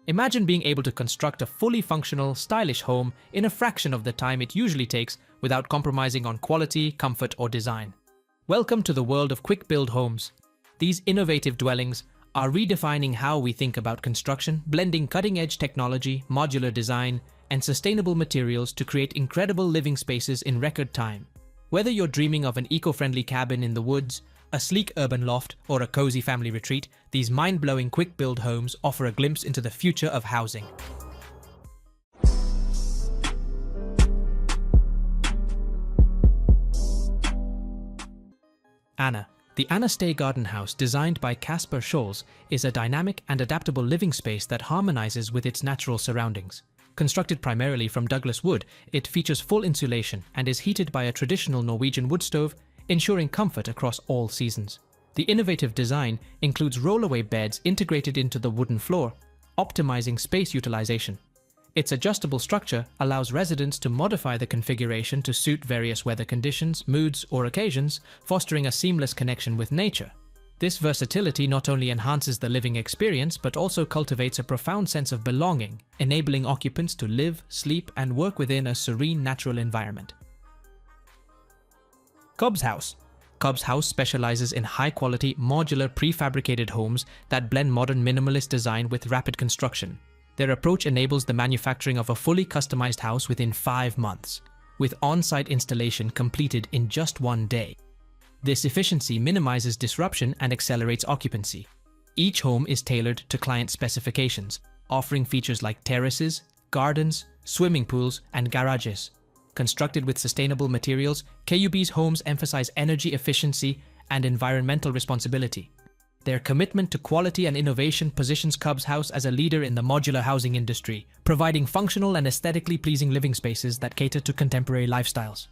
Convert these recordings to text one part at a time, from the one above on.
Imagine being able to construct a fully functional, stylish home in a fraction of the time it usually takes without compromising on quality, comfort, or design. Welcome to the world of quick-build homes. These innovative dwellings are redefining how we think about construction, blending cutting-edge technology, modular design, and sustainable materials to create incredible living spaces in record time. Whether you're dreaming of an eco-friendly cabin in the woods, a sleek urban loft, or a cozy family retreat, these mind-blowing quick-build homes offer a glimpse into the future of housing. Anna. The Anna Stay Garden House, designed by Casper Scholz, is a dynamic and adaptable living space that harmonizes with its natural surroundings. Constructed primarily from Douglas wood, it features full insulation and is heated by a traditional Norwegian wood stove, ensuring comfort across all seasons. The innovative design includes roll-away beds integrated into the wooden floor, optimizing space utilization. Its adjustable structure allows residents to modify the configuration to suit various weather conditions, moods, or occasions, fostering a seamless connection with nature. This versatility not only enhances the living experience, but also cultivates a profound sense of belonging, enabling occupants to live, sleep, and work within a serene natural environment. KUB'S House. KUB'S House specializes in high-quality, modular prefabricated homes that blend modern minimalist design with rapid construction. Their approach enables the manufacturing of a fully customized house within 5 months, with on-site installation completed in just 1 day. This efficiency minimizes disruption and accelerates occupancy. Each home is tailored to client specifications, offering features like terraces, gardens, swimming pools, and garages. Constructed with sustainable materials, KUB'S homes emphasize energy efficiency and environmental responsibility. Their commitment to quality and innovation positions KUB'S House as a leader in the modular housing industry, providing functional and aesthetically pleasing living spaces that cater to contemporary lifestyles.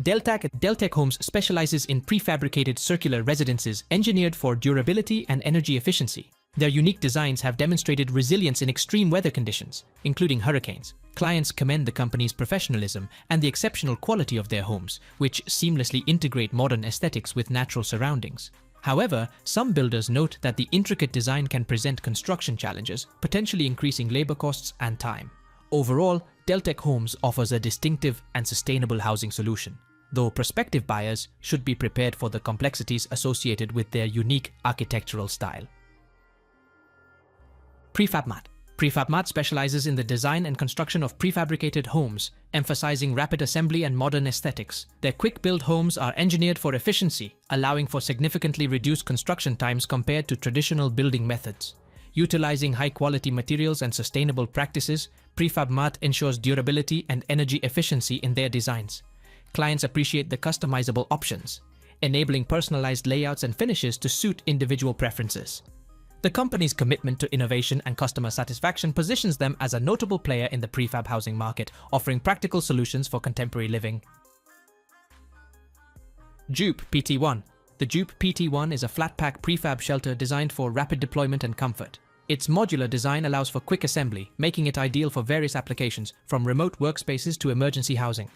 Deltac Homes specializes in prefabricated circular residences engineered for durability and energy efficiency. Their unique designs have demonstrated resilience in extreme weather conditions, including hurricanes. Clients commend the company's professionalism and the exceptional quality of their homes, which seamlessly integrate modern aesthetics with natural surroundings. However, some builders note that the intricate design can present construction challenges, potentially increasing labor costs and time. Overall, Deltac Homes offers a distinctive and sustainable housing solution, though prospective buyers should be prepared for the complexities associated with their unique architectural style. Prefabmaat. Prefabmaat specializes in the design and construction of prefabricated homes, emphasizing rapid assembly and modern aesthetics. Their quick-build homes are engineered for efficiency, allowing for significantly reduced construction times compared to traditional building methods. Utilizing high-quality materials and sustainable practices, Prefabmaat ensures durability and energy efficiency in their designs. Clients appreciate the customizable options, enabling personalized layouts and finishes to suit individual preferences. The company's commitment to innovation and customer satisfaction positions them as a notable player in the prefab housing market, offering practical solutions for contemporary living. Jupe PT1. The Jupe PT1 is a flat-pack prefab shelter designed for rapid deployment and comfort. Its modular design allows for quick assembly, making it ideal for various applications, from remote workspaces to emergency housing.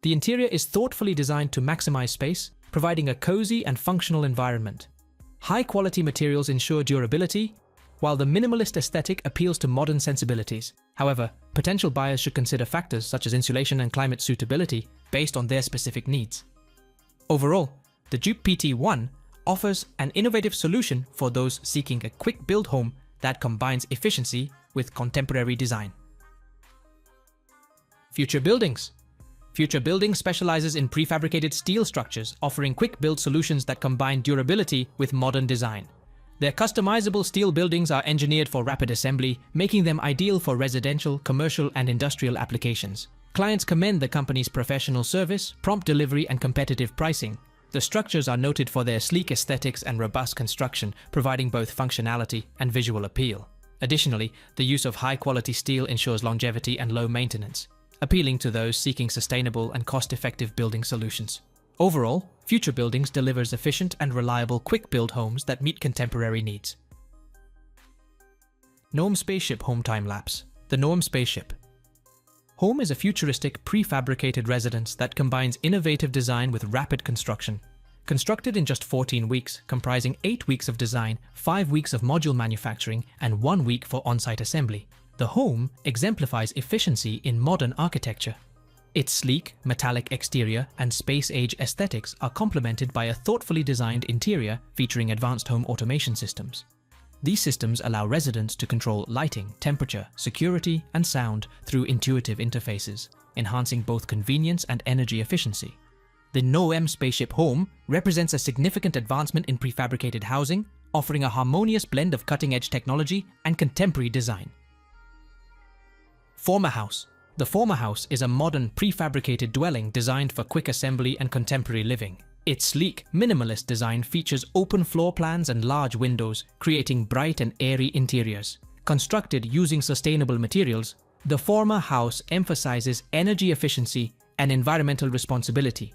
The interior is thoughtfully designed to maximize space, providing a cozy and functional environment. High-quality materials ensure durability, while the minimalist aesthetic appeals to modern sensibilities. However, potential buyers should consider factors such as insulation and climate suitability based on their specific needs. Overall, the Jupe PT1 offers an innovative solution for those seeking a quick-build home that combines efficiency with contemporary design. Future Buildings. Future Buildings specializes in prefabricated steel structures, offering quick-build solutions that combine durability with modern design. Their customizable steel buildings are engineered for rapid assembly, making them ideal for residential, commercial, and industrial applications. Clients commend the company's professional service, prompt delivery, and competitive pricing. The structures are noted for their sleek aesthetics and robust construction, providing both functionality and visual appeal. Additionally, the use of high-quality steel ensures longevity and low maintenance, appealing to those seeking sustainable and cost-effective building solutions. Overall, Future Buildings delivers efficient and reliable quick-build homes that meet contemporary needs. NOEM Spaceship Home Time Lapse. The NOEM Spaceship Home is a futuristic, prefabricated residence that combines innovative design with rapid construction. Constructed in just 14 weeks, comprising 8 weeks of design, 5 weeks of module manufacturing, and 1 week for on-site assembly, the home exemplifies efficiency in modern architecture. Its sleek, metallic exterior and space-age aesthetics are complemented by a thoughtfully designed interior featuring advanced home automation systems. These systems allow residents to control lighting, temperature, security, and sound through intuitive interfaces, enhancing both convenience and energy efficiency. The NOEM Spaceship home represents a significant advancement in prefabricated housing, offering a harmonious blend of cutting-edge technology and contemporary design. Forma house. The Forma house is a modern prefabricated dwelling designed for quick assembly and contemporary living. Its sleek, minimalist design features open floor plans and large windows, creating bright and airy interiors. Constructed using sustainable materials, the Forma house emphasizes energy efficiency and environmental responsibility.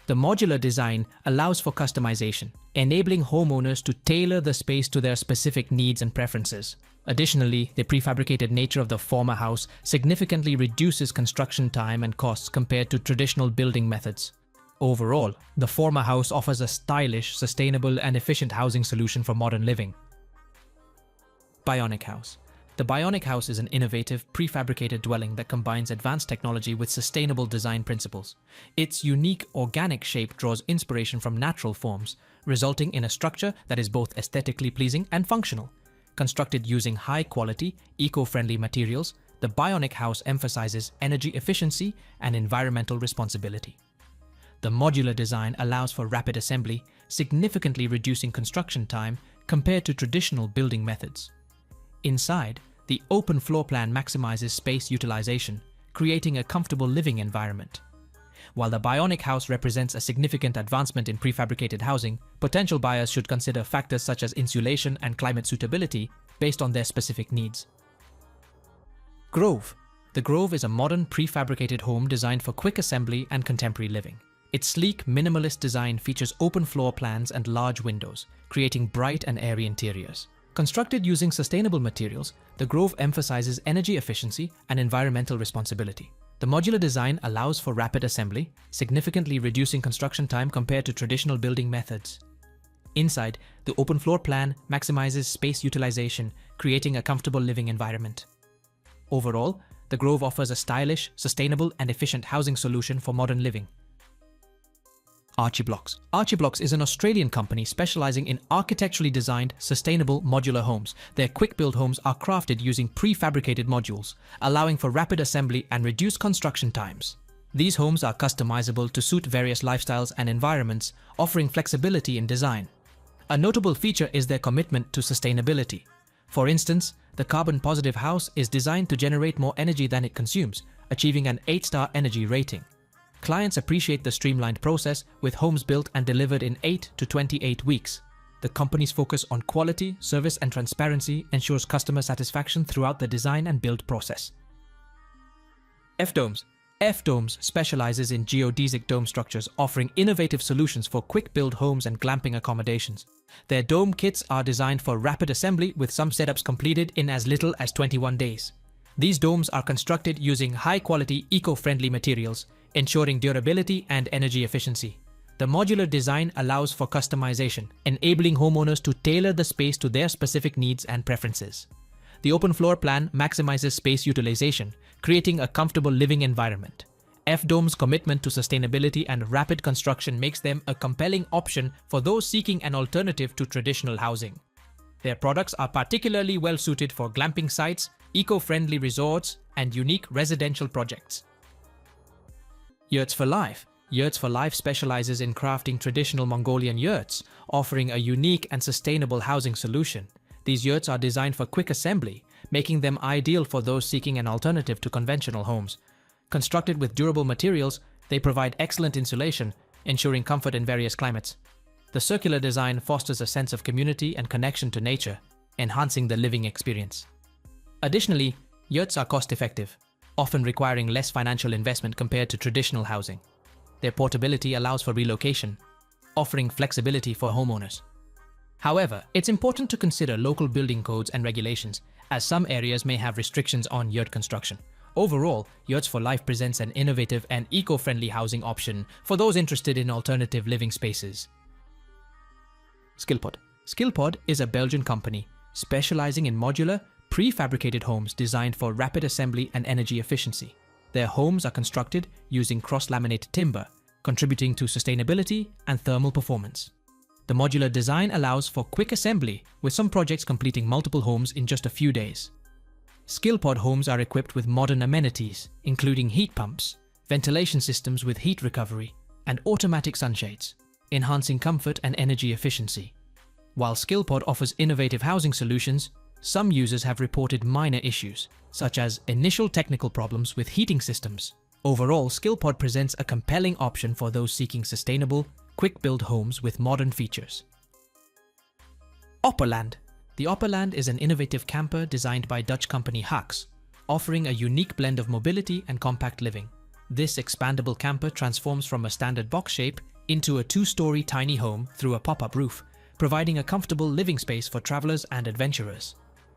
The modular design allows for customization, enabling homeowners to tailor the space to their specific needs and preferences. Additionally, the prefabricated nature of the Forma house significantly reduces construction time and costs compared to traditional building methods. Overall, the Forma house offers a stylish, sustainable, and efficient housing solution for modern living. Bionic house. The Bionic house is an innovative, prefabricated dwelling that combines advanced technology with sustainable design principles. Its unique, organic shape draws inspiration from natural forms, resulting in a structure that is both aesthetically pleasing and functional. Constructed using high-quality, eco-friendly materials, the Bionic house emphasizes energy efficiency and environmental responsibility. The modular design allows for rapid assembly, significantly reducing construction time compared to traditional building methods. Inside, the open floor plan maximizes space utilization, creating a comfortable living environment. While the Bionic house represents a significant advancement in prefabricated housing, potential buyers should consider factors such as insulation and climate suitability based on their specific needs. Grove. The Grove is a modern prefabricated home designed for quick assembly and contemporary living. Its sleek, minimalist design features open floor plans and large windows, creating bright and airy interiors. Constructed using sustainable materials, the Grove emphasizes energy efficiency and environmental responsibility. The modular design allows for rapid assembly, significantly reducing construction time compared to traditional building methods. Inside, the open floor plan maximizes space utilization, creating a comfortable living environment. Overall, the Grove offers a stylish, sustainable, and efficient housing solution for modern living. Archiblox. Archiblox is an Australian company specializing in architecturally designed, sustainable modular homes. Their quick-build homes are crafted using prefabricated modules, allowing for rapid assembly and reduced construction times. These homes are customizable to suit various lifestyles and environments, offering flexibility in design. A notable feature is their commitment to sustainability. For instance, the carbon-positive house is designed to generate more energy than it consumes, achieving an 8-star energy rating. Clients appreciate the streamlined process, with homes built and delivered in 8 to 28 weeks. The company's focus on quality, service, and transparency ensures customer satisfaction throughout the design and build process. FDomes. FDomes specializes in geodesic dome structures, offering innovative solutions for quick-build homes and glamping accommodations. Their dome kits are designed for rapid assembly, with some setups completed in as little as 21 days. These domes are constructed using high-quality, eco-friendly materials, ensuring durability and energy efficiency. The modular design allows for customization, enabling homeowners to tailor the space to their specific needs and preferences. The open floor plan maximizes space utilization, creating a comfortable living environment. FDomes' commitment to sustainability and rapid construction makes them a compelling option for those seeking an alternative to traditional housing. Their products are particularly well suited for glamping sites, eco-friendly resorts, and unique residential projects. Yurts for Life. Yurts for Life specializes in crafting traditional Mongolian yurts, offering a unique and sustainable housing solution. These yurts are designed for quick assembly, making them ideal for those seeking an alternative to conventional homes. Constructed with durable materials, they provide excellent insulation, ensuring comfort in various climates. The circular design fosters a sense of community and connection to nature, enhancing the living experience. Additionally, yurts are cost-effective, often requiring less financial investment compared to traditional housing. Their portability allows for relocation, offering flexibility for homeowners. However, it's important to consider local building codes and regulations, as some areas may have restrictions on yurt construction. Overall, Yurts for Life presents an innovative and eco-friendly housing option for those interested in alternative living spaces. Skillpod. Skillpod is a Belgian company specializing in modular, prefabricated homes designed for rapid assembly and energy efficiency. Their homes are constructed using cross-laminated timber, contributing to sustainability and thermal performance. The modular design allows for quick assembly, with some projects completing multiple homes in just a few days. Skillpod homes are equipped with modern amenities, including heat pumps, ventilation systems with heat recovery, and automatic sunshades, enhancing comfort and energy efficiency. While Skillpod offers innovative housing solutions, some users have reported minor issues, such as initial technical problems with heating systems. Overall, Skillpod presents a compelling option for those seeking sustainable, quick-build homes with modern features. Opperland. The Opperland is an innovative camper designed by Dutch company Hux, offering a unique blend of mobility and compact living. This expandable camper transforms from a standard box shape into a two-story tiny home through a pop-up roof, providing a comfortable living space for travelers and adventurers.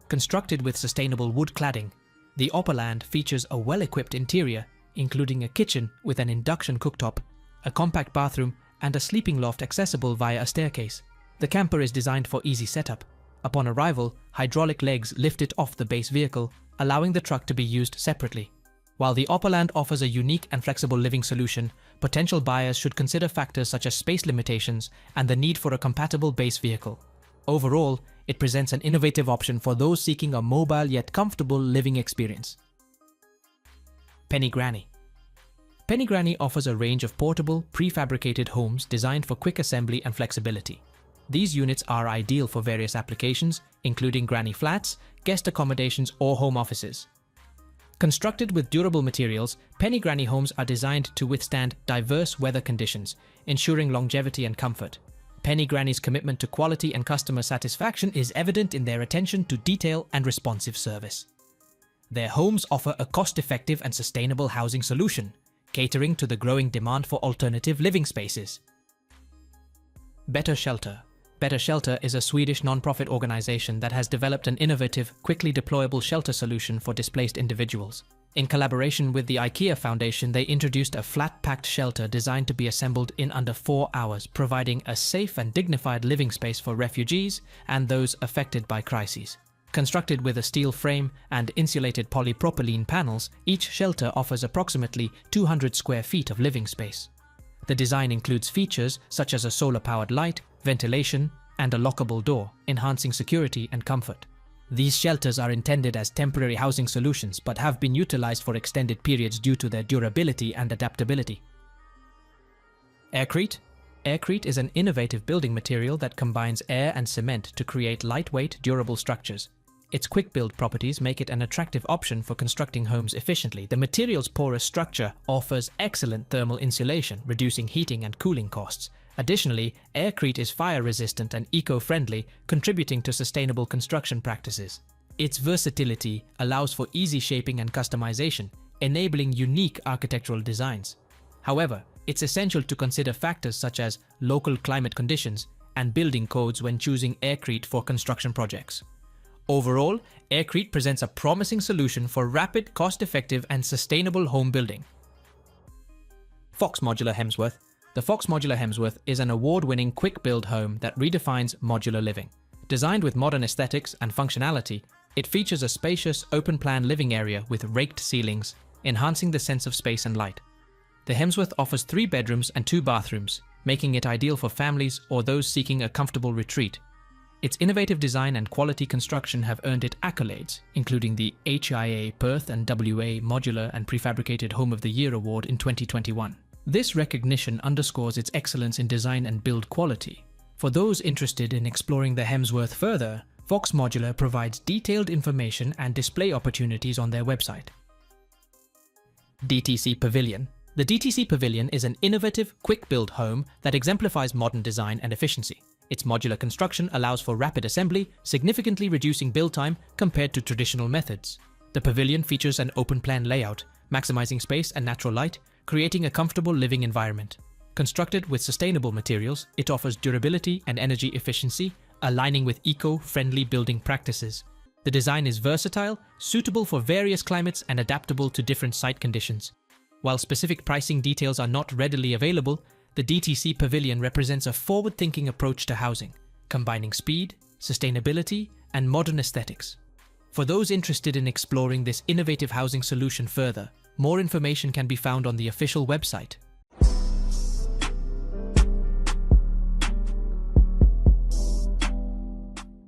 Constructed with sustainable wood cladding, the Opperland features a well-equipped interior, including a kitchen with an induction cooktop, a compact bathroom, and a sleeping loft accessible via a staircase. The camper is designed for easy setup. Upon arrival, hydraulic legs lift it off the base vehicle, allowing the truck to be used separately. While the Opperland offers a unique and flexible living solution, potential buyers should consider factors such as space limitations and the need for a compatible base vehicle. Overall, it presents an innovative option for those seeking a mobile yet comfortable living experience. Penny Granny. Penny Granny offers a range of portable, prefabricated homes designed for quick assembly and flexibility. These units are ideal for various applications, including granny flats, guest accommodations, or home offices. Constructed with durable materials, Penny Granny homes are designed to withstand diverse weather conditions, ensuring longevity and comfort. Penny Granny's commitment to quality and customer satisfaction is evident in their attention to detail and responsive service. Their homes offer a cost-effective and sustainable housing solution, catering to the growing demand for alternative living spaces. Better Shelter. Better Shelter is a Swedish non-profit organization that has developed an innovative, quickly deployable shelter solution for displaced individuals. In collaboration with the IKEA Foundation, they introduced a flat-packed shelter designed to be assembled in under 4 hours, providing a safe and dignified living space for refugees and those affected by crises. Constructed with a steel frame and insulated polypropylene panels, each shelter offers approximately 200 square feet of living space. The design includes features such as a solar-powered light, ventilation, and a lockable door, enhancing security and comfort. These shelters are intended as temporary housing solutions but have been utilized for extended periods due to their durability and adaptability. Aircrete. Aircrete is an innovative building material that combines air and cement to create lightweight, durable structures. Its quick build properties make it an attractive option for constructing homes efficiently. The material's porous structure offers excellent thermal insulation, reducing heating and cooling costs. Additionally, Aircrete is fire-resistant and eco-friendly, contributing to sustainable construction practices. Its versatility allows for easy shaping and customization, enabling unique architectural designs. However, it's essential to consider factors such as local climate conditions and building codes when choosing Aircrete for construction projects. Overall, Aircrete presents a promising solution for rapid, cost-effective, and sustainable home building. Fox Modular Hemsworth. The Fox Modular Hemsworth is an award-winning quick-build home that redefines modular living. Designed with modern aesthetics and functionality, it features a spacious, open-plan living area with raked ceilings, enhancing the sense of space and light. The Hemsworth offers 3 bedrooms and 2 bathrooms, making it ideal for families or those seeking a comfortable retreat. Its innovative design and quality construction have earned it accolades, including the HIA Perth and WA Modular and Prefabricated Home of the Year Award in 2021. This recognition underscores its excellence in design and build quality. For those interested in exploring the Hemsworth further, Fox Modular provides detailed information and display opportunities on their website. DTC Pavilion. The DTC Pavilion is an innovative, quick-build home that exemplifies modern design and efficiency. Its modular construction allows for rapid assembly, significantly reducing build time compared to traditional methods. The pavilion features an open-plan layout, maximizing space and natural light, creating a comfortable living environment. Constructed with sustainable materials, it offers durability and energy efficiency, aligning with eco-friendly building practices. The design is versatile, suitable for various climates and adaptable to different site conditions. While specific pricing details are not readily available, the DTC Pavilion represents a forward-thinking approach to housing, combining speed, sustainability, and modern aesthetics. For those interested in exploring this innovative housing solution further, more information can be found on the official website.